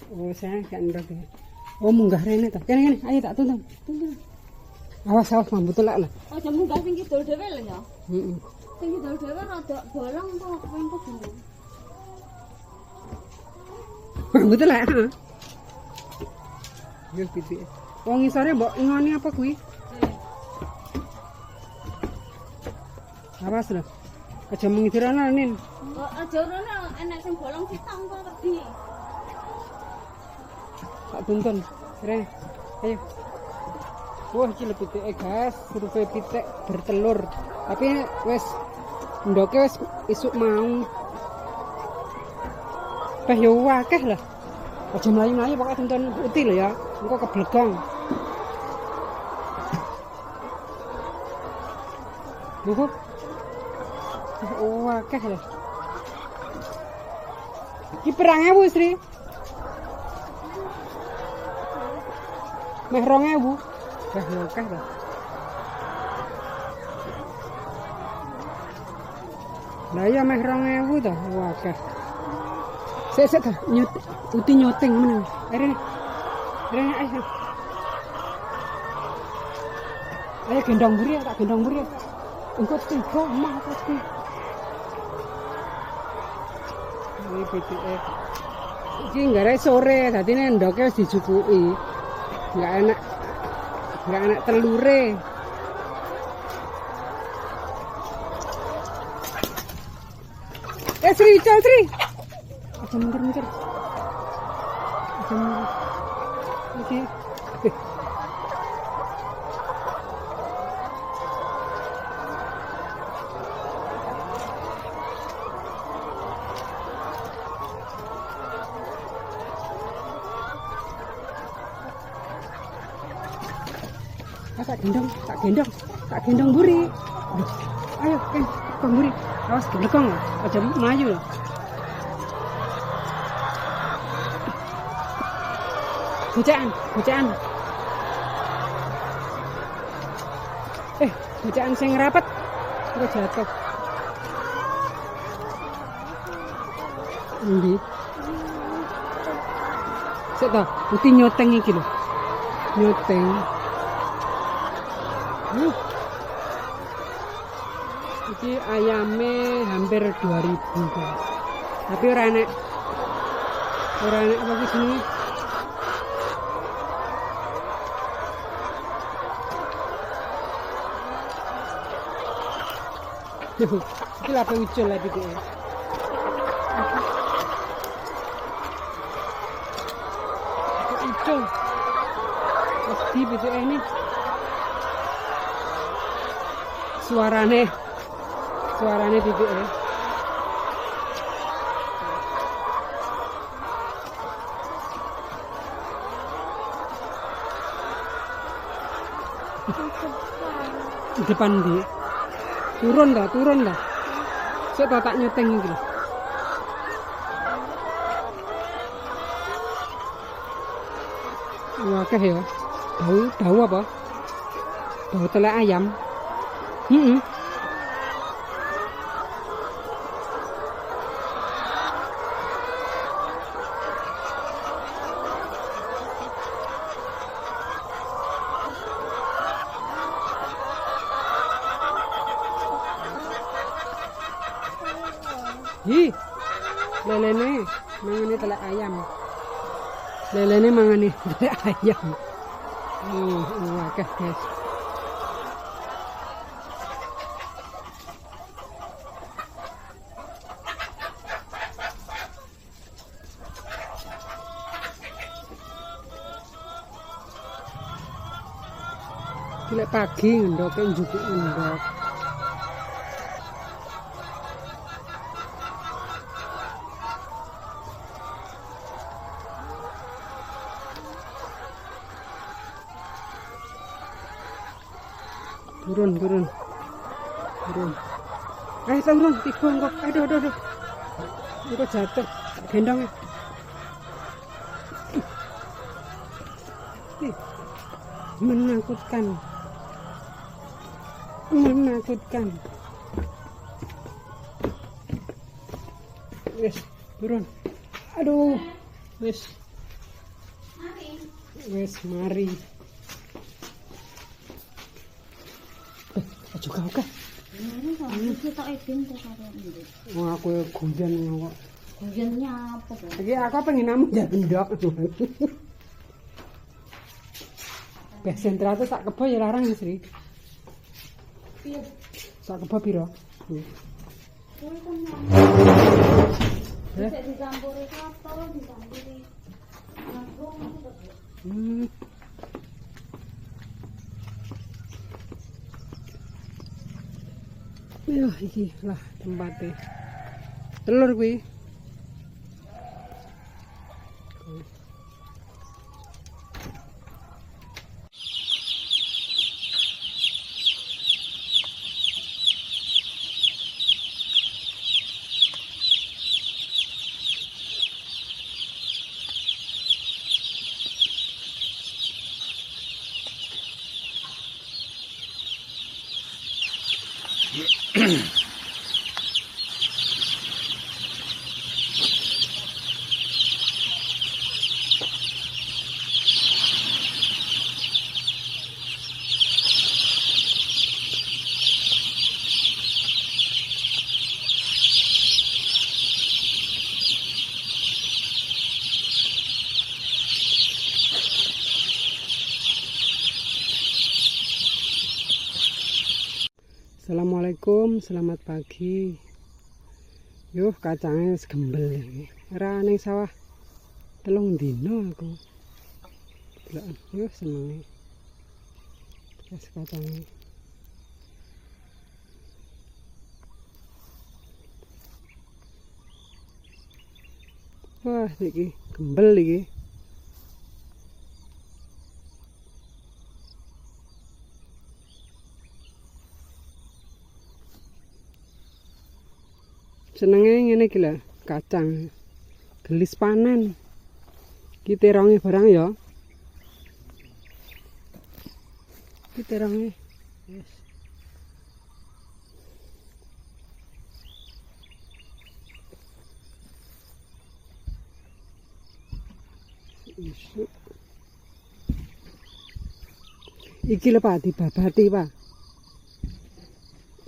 Oh, saya gak ndok ya. Oh, munggah rene ta. Kene, ayo tak tuntun. Tuntun. Awas mambu telak lah. Oh, jam munggah sing kidul dhewe lho ya. Heeh. Sing kidul dhewe rada bolong kok pengko dulu. Mambu telak. Yo pitik. Wong isore mbok ngoni apa kuwi? Awas lho. Aja mengidirana nin. Oh, aja rono enek sing bolong sitok kok wedi. Tak tuntun. Rene. Ayo. Wah, iki lebih pitik guys, survei pitik bertelur. Tapi wes ndoke wes isuk mau. Teh yo akeh lah. Aja mlayu-mlayu pokoke tuntun putih lho ya. Engko keblegong. Lho. Oh, akeh lah. Iki perang ewu, Sri. Meh 2000. Wah, akeh ta. Lah iya meh 2000 ta. Wah, akeh. Sik ta, uti nyoting meneng. Rene. Rene ayo. Ayo gendong mburi, tak gendong mburi. Engko tiga mah pasti. Ini PTE. Iki nggare sore, dadine ndoke wis dijupuki. Enggak enak telure. Sri, Sri. Aja mundur-mundur. Aja mundur. Iki. Tak gendong buri. Ayo, kan buri. Awas geblegong lah, aja melayu lah. Bujaan. Bujaan sing rapet. Kok jatuh. Endi? Sik ta, putih nyoteng iki lho. Nyoteng. Iki ayame hampir 2000 guys. Tapi ora enek apa iki jenenge? Iki lha ucul lah iki. Ucul. Pasti pitik ini. Suarane titik ya. Depan di. Turun dah. Saya tak nyoteng iki lho. Wah, akeh ya. Bau apa? Bau telek ayam. Hi, lelene mangane telek ayam. Lelene mangane telek ayam. Akeh guys. Lek pagi ndoke njupuk ndok. Turun. Turun, tiba kok. Aduh. Kok jatuh. Gendong. Menakutkan. Wes, turun. Aduh. Wes. wes mari. Aja kau kah? Ini kalau kita edin kok karo ndek. Wah, aku guyon kok. Hujannya apa kok? Iki aku pengen namu ya bendok. Beh sentra tuh sak kebo ya larang Sri. Piye? Sak kebo piro? Kowe kan bisa dicampuri kapal, dicampuri jagung gitu. Ya iki lah tempatnya. Telur kuwi. Assalamualaikum, selamat pagi. Yuh, kacangnya segembel iki. Ora ning sawah 3 dino aku. Delok, yuh senenge. Wes kacangnya. Wah, iki gembel iki. Senenge ngene iki lho, kacang. Gelis panen. Ki teronge barang ya. Ki teronge. Yes. Isu. Iki lho Pak dibabati, Pak.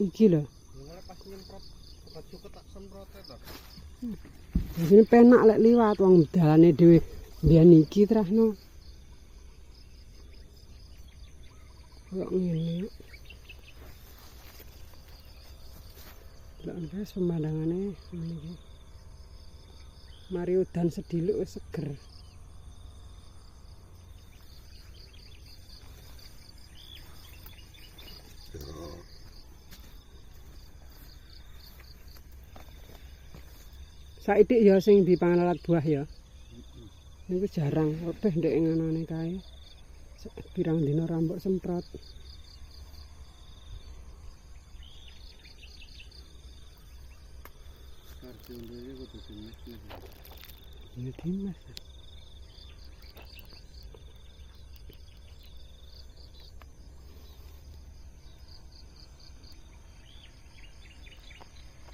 Iki lho. Ini penak lek liwat wong dalane dhewe mbiyen iki trahno. Kok ngene. Lek wis pemandangane ngene iki. Mari udan sediluk wis seger. Saiki ya sing dipangan alat buah ya. Niku jarang, kabeh ndek nganane kae. Pirang dina rambut semprot. Ini dimas.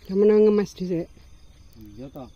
Kamu nang ngemas dhisik. Iya toh.